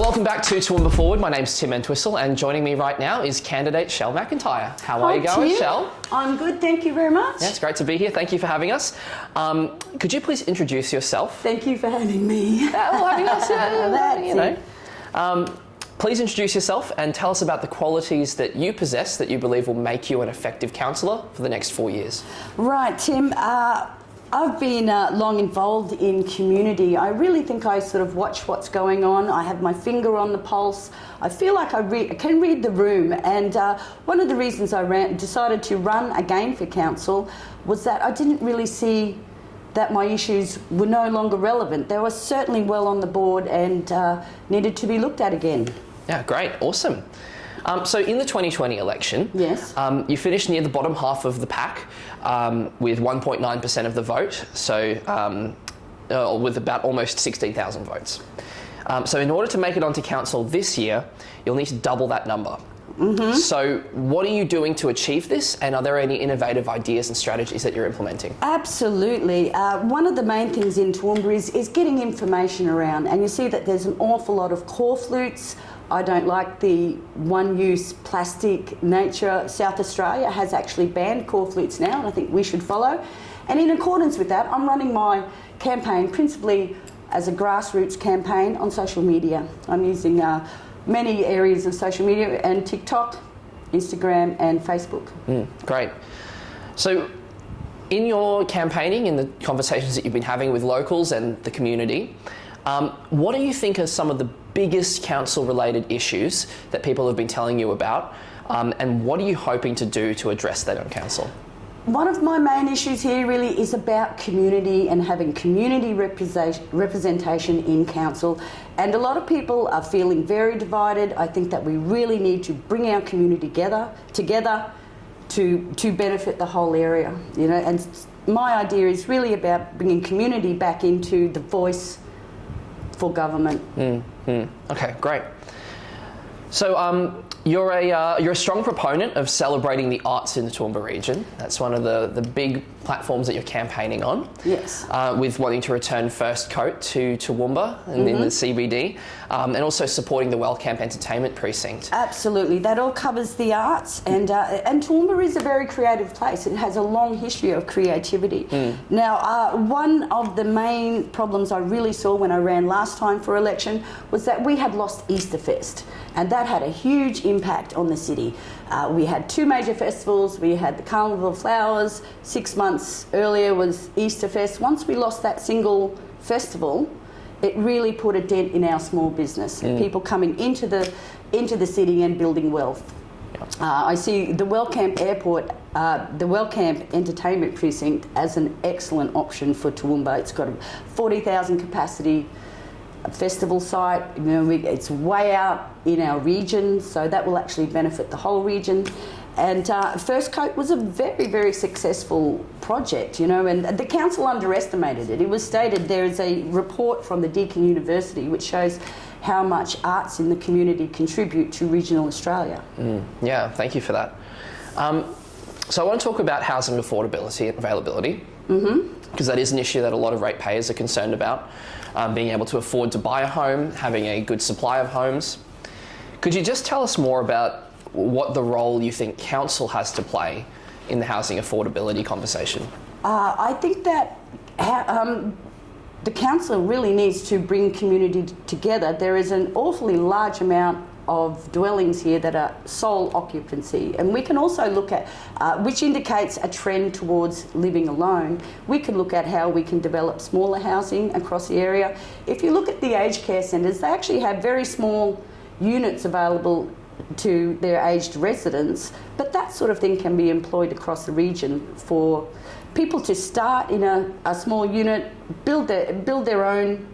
welcome back to Toowoomba Forward. My name's Tim Entwistle, and joining me right now is candidate Chelle McIntyre. How are you going, Tim. Chelle? I'm good, thank you very much. Yeah, it's great to be here. Thank you for having us. Could you please introduce yourself? Thank you for having me. Having us, That's you know. Please introduce yourself and tell us about the qualities that you possess that you believe will make you an effective councillor for the next 4 years. Right, Tim. I've been long involved in community. I really think I sort of watch what's going on. I have my finger on the pulse. I feel like I can read the room. And one of the reasons I decided to run again for council was that I didn't really see that my issues were no longer relevant. They were certainly well on the board and needed to be looked at again. Yeah, great, awesome. So in the 2020 election, yes, you finished near the bottom half of the pack with 1.9% of the vote, so with about almost 16,000 votes. So in order to make it onto council this year, you'll need to double that number. Mm-hmm. So what are you doing to achieve this, and are there any innovative ideas and strategies that you're implementing? Absolutely. One of the main things in Toowoomba is getting information around, and you see that there's an awful lot of corflutes. I don't like the one-use plastic nature. South Australia has actually banned corflutes now, and I think we should follow. And in accordance with that, I'm running my campaign principally as a grassroots campaign on social media. I'm using many areas of social media and TikTok, Instagram and Facebook. Great. So in your campaigning, in the conversations that you've been having with locals and the community, what do you think are some of the biggest council-related issues that people have been telling you about, and what are you hoping to do to address that on council? One of my main issues here really is about community and having community representation in council. And a lot of people are feeling very divided. I think that we really need to bring our community together to benefit the whole area. You know, and my idea is really about bringing community back into the voice for government. Okay, great. So you're a strong proponent of celebrating the arts in the Toowoomba region. That's one of the big platforms that you're campaigning on. Yes. With wanting to return First Coat to Toowoomba and in the CBD, and also supporting the Wellcamp Entertainment Precinct. Absolutely, that all covers the arts, and Toowoomba is a very creative place. It has a long history of creativity. Now, one of the main problems I really saw when I ran last time for election was that we had lost Easterfest, and that had a huge impact on the city. We had two major festivals. We had the Carnival of Flowers. 6 months earlier was Easterfest. Once we lost that single festival, it really put a dent in our small business. People coming into the city and building wealth. I see the Wellcamp Airport, the Wellcamp Entertainment Precinct as an excellent option for Toowoomba. It's got a 40,000 capacity festival site. You know, it's way out in our region, so that will actually benefit the whole region. And First Coat was a very, very successful project, you know, and the council underestimated it. It was stated there is a report from the Deakin University which shows how much arts in the community contribute to regional Australia. Yeah, thank you for that. So I want to talk about housing affordability and availability, because that is an issue that a lot of ratepayers are concerned about, being able to afford to buy a home, having a good supply of homes. Could you just tell us more about what the role you think council has to play in the housing affordability conversation? I think that the council really needs to bring community together. There is an awfully large amount of dwellings here that are sole occupancy, and we can also look at which indicates a trend towards living alone. We can look at how we can develop smaller housing across the area. If you look at the aged care centres, they actually have very small units available to their aged residents, but that sort of thing can be employed across the region for people to start in a small unit, build their own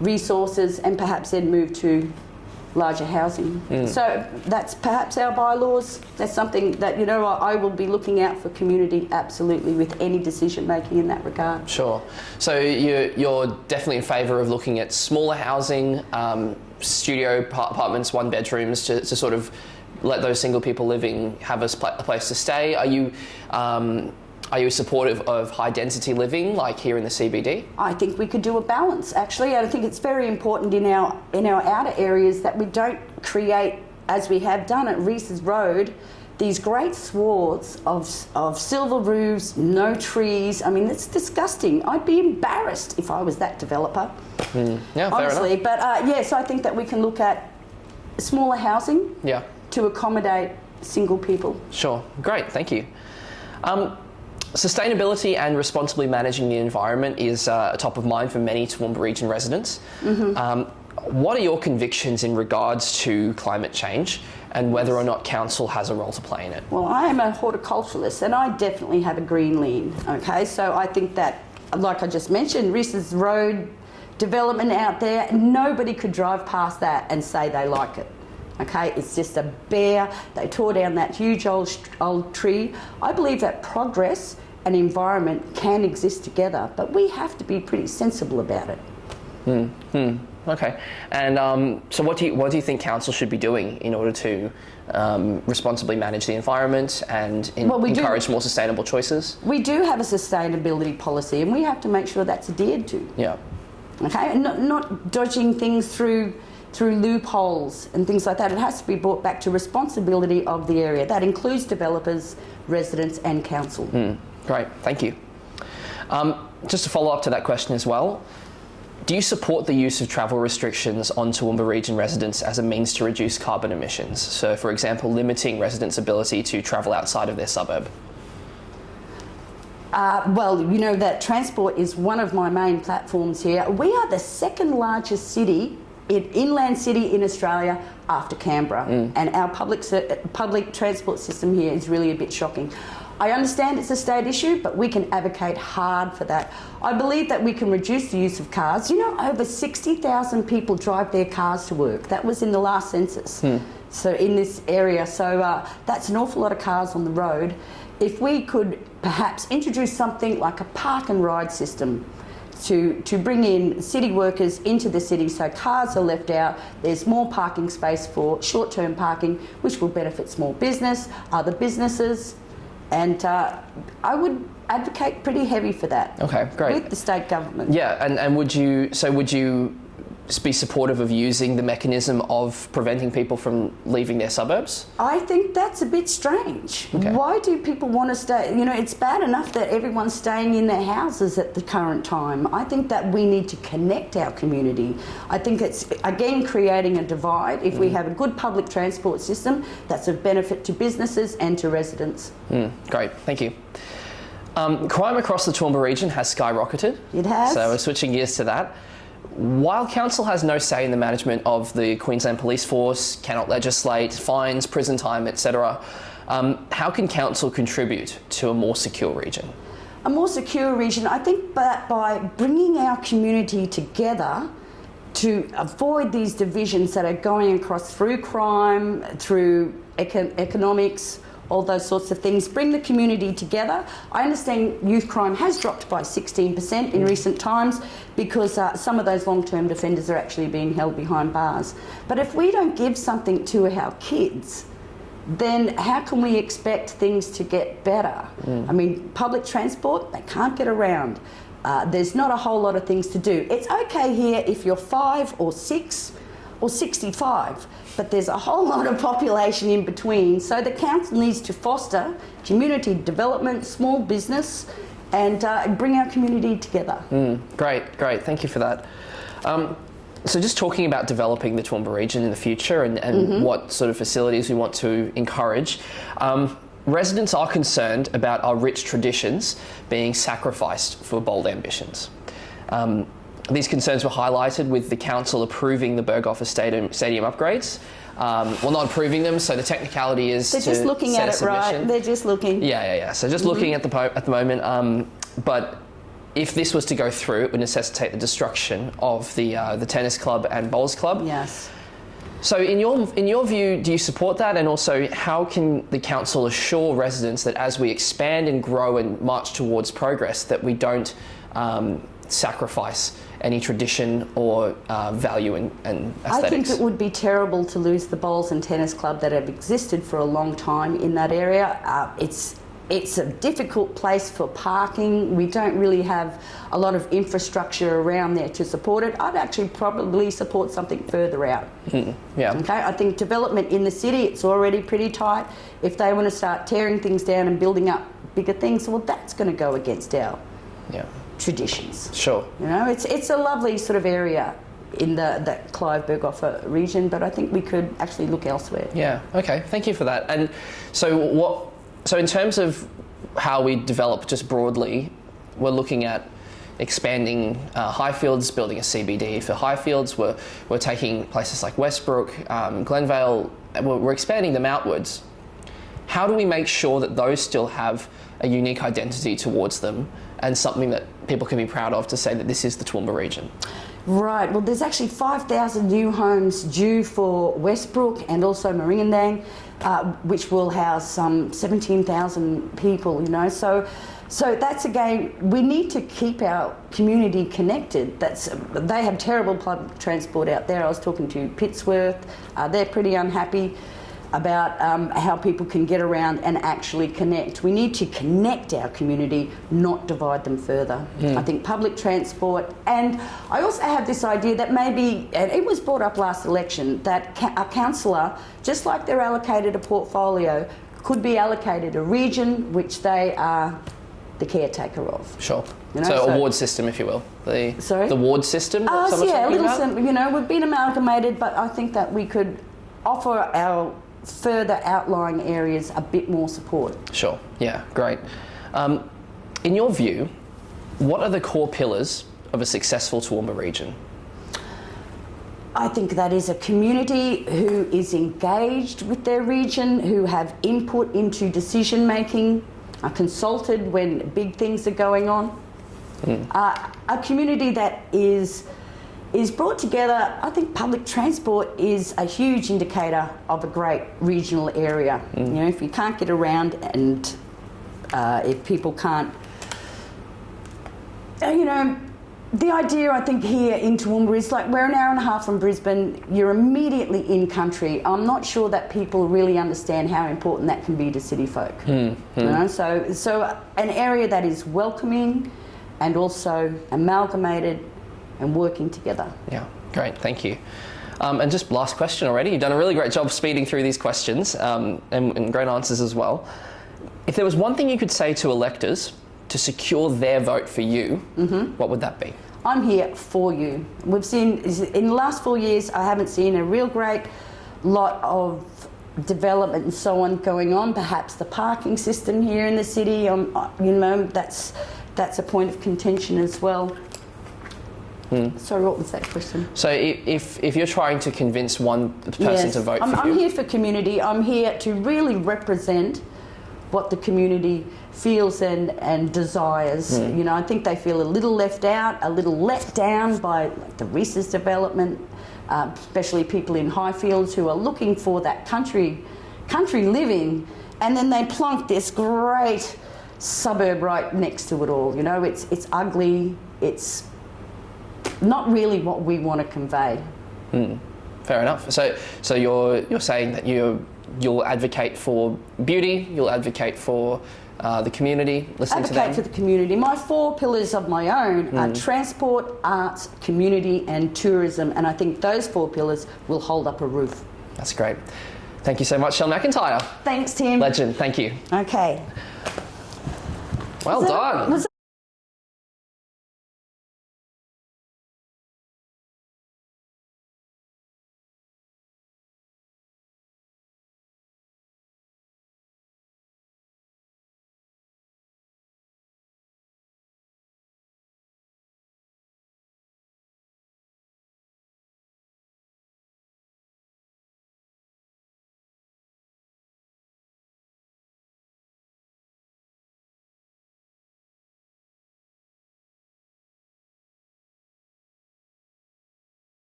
resources, and perhaps then move to larger housing. So that's perhaps our bylaws. That's something that, you know, I will be looking out for community absolutely with any decision making in that regard. Sure. So you're definitely in favour of looking at smaller housing, studio apartments, one bedrooms, to sort of let those single people living have a place to stay. Are you Are you supportive of high density living like here in the CBD? I think we could do a balance, actually. I think it's very important in our outer areas that we don't create, as we have done at Reese's Road, these great swaths of silver roofs, no trees. I mean, it's disgusting. I'd be embarrassed if I was that developer. Yeah, honestly. fair enough. But yes, I think that we can look at smaller housing to accommodate single people. Sure, great, thank you. Sustainability and responsibly managing the environment is top of mind for many Toowoomba Region residents. What are your convictions in regards to climate change and whether or not council has a role to play in it? Well, I am a horticulturalist and I definitely have a green lean, okay? So I think that, like I just mentioned, Reese's Road development out there, nobody could drive past that and say they like it. Okay, it's just a bare, they tore down that huge old tree. I believe that progress and environment can exist together, but we have to be pretty sensible about it. Okay, and so what do you think council should be doing in order to responsibly manage the environment and encourage more sustainable choices? We do have a sustainability policy, and we have to make sure that's adhered to. Yeah. Okay, and not dodging things through loopholes and things like that. It has to be brought back to responsibility of the area. That includes developers, residents and council. Great, thank you. Just to follow up to that question as well, do you support the use of travel restrictions on Toowoomba Region residents as a means to reduce carbon emissions? So, for example, limiting residents' ability to travel outside of their suburb? Well, you know that transport is one of my main platforms here. We are the second largest inland city in Australia after Canberra, and our public transport system here is really a bit shocking. I understand it's a state issue, but we can advocate hard for that. I believe that we can reduce the use of cars. You know, over 60,000 people drive their cars to work. That was in the last census. So in this area, so that's an awful lot of cars on the road. If we could perhaps introduce something like a park and ride system to bring in city workers into the city so cars are left out, there's more parking space for short-term parking, which will benefit small business, other businesses, and I would advocate pretty heavy for that. Okay, great. With the state government. Yeah, and would you be supportive of using the mechanism of preventing people from leaving their suburbs? I think that's a bit strange. Okay. Why do people want to stay? You know, it's bad enough that everyone's staying in their houses at the current time. I think that we need to connect our community. I think it's, again, creating a divide. If we have a good public transport system, that's of benefit to businesses and to residents. Great, thank you. Crime across the Toowoomba region has skyrocketed. It has. So we're switching gears to that. While council has no say in the management of the Queensland Police Force, cannot legislate, fines, prison time, etc., how can council contribute to a more secure region? A more secure region, I think that by bringing our community together to avoid these divisions that are going across through crime, through economics, all those sorts of things, bring the community together. I understand youth crime has dropped by 16% in recent times because some of those long-term offenders are actually being held behind bars. But if we don't give something to our kids, then how can we expect things to get better? I mean, public transport, they can't get around. There's not a whole lot of things to do. It's okay here if you're 5 or 6 or 65, but there's a whole lot of population in between. So the council needs to foster community development, small business, and bring our community together. Great, thank you for that. So just talking about developing the Toowoomba region in the future and what sort of facilities we want to encourage, residents are concerned about our rich traditions being sacrificed for bold ambitions. These concerns were highlighted with the council approving the Berghofer Stadium upgrades. Well, not approving them, so the technicality is they're just looking at it, right? They're just looking. Yeah. So just looking at the moment. But if this was to go through, it would necessitate the destruction of the tennis club and bowls club. Yes. So in your view, do you support that? And also, how can the council assure residents that as we expand and grow and march towards progress, that we don't sacrifice any tradition or value and aesthetics? I think it would be terrible to lose the bowls and tennis club that have existed for a long time in that area. It's It's a difficult place for parking. We don't really have a lot of infrastructure around there to support it. I'd actually probably support something further out. Yeah. Okay, I think development in the city, it's already pretty tight. If they want to start tearing things down and building up bigger things, well, that's going to go against our traditions. Sure. You know, it's a lovely sort of area in the Clive-Berghofer region, but I think we could actually look elsewhere. Yeah. Okay. Thank you for that. And so in terms of how we develop just broadly, we're looking at expanding Highfields, building a CBD for Highfields. We're taking places like Westbrook, Glenvale, we're expanding them outwards. How do we make sure that those still have a unique identity towards them and something that people can be proud of to say that this is the Toowoomba region? Right, well there's actually 5,000 new homes due for Westbrook and also Maringandang, which will house some 17,000 people, you know, so that's again, we need to keep our community connected. They have terrible public transport out there. I was talking to Pittsworth, they're pretty unhappy about how people can get around and actually connect. We need to connect our community, not divide them further. I think public transport, and I also have this idea that maybe, and it was brought up last election, that a councillor, just like they're allocated a portfolio, could be allocated a region which they are the caretaker of. Sure. You know, so a ward system, if you will. The ward system? Yeah, a little, you know, we've been amalgamated, but I think that we could offer our further outlying areas a bit more support. Sure, yeah, great. In your view, what are the core pillars of a successful Toowoomba region? I think that is a community who is engaged with their region, who have input into decision making, are consulted when big things are going on. A community that is brought together. I think public transport is a huge indicator of a great regional area. You know, if you can't get around and if people can't, you know, the idea I think here in Toowoomba is like we're an hour and a half from Brisbane, you're immediately in country. I'm not sure that people really understand how important that can be to city folk. You know, so an area that is welcoming and also amalgamated and working together. Yeah, great, thank you. And just last question already. You've done a really great job speeding through these questions and great answers as well. If there was one thing you could say to electors to secure their vote for you, what would that be? I'm here for you. We've seen, in the last 4 years, I haven't seen a real great lot of development and so on going on. Perhaps the parking system here in the city, you know, that's a point of contention as well. Sorry, what was that question? So if you're trying to convince one person to vote for you... I'm here for community. I'm here to really represent what the community feels and desires. You know, I think they feel a little left out, a little let down by like, the Reese's development, especially people in Highfields who are looking for that country living, and then they plonk this great suburb right next to it all. You know, it's ugly, it's not really what we want to convey. Fair enough. So you're saying that you'll advocate for beauty, you'll advocate for the community, listening to them? Advocate for the community. My 4 pillars of my own are transport, arts, community and tourism, and I think those 4 pillars will hold up a roof. That's great. Thank you so much, Chelle McIntyre. Thanks, Tim. Legend, thank you. Okay. Well done.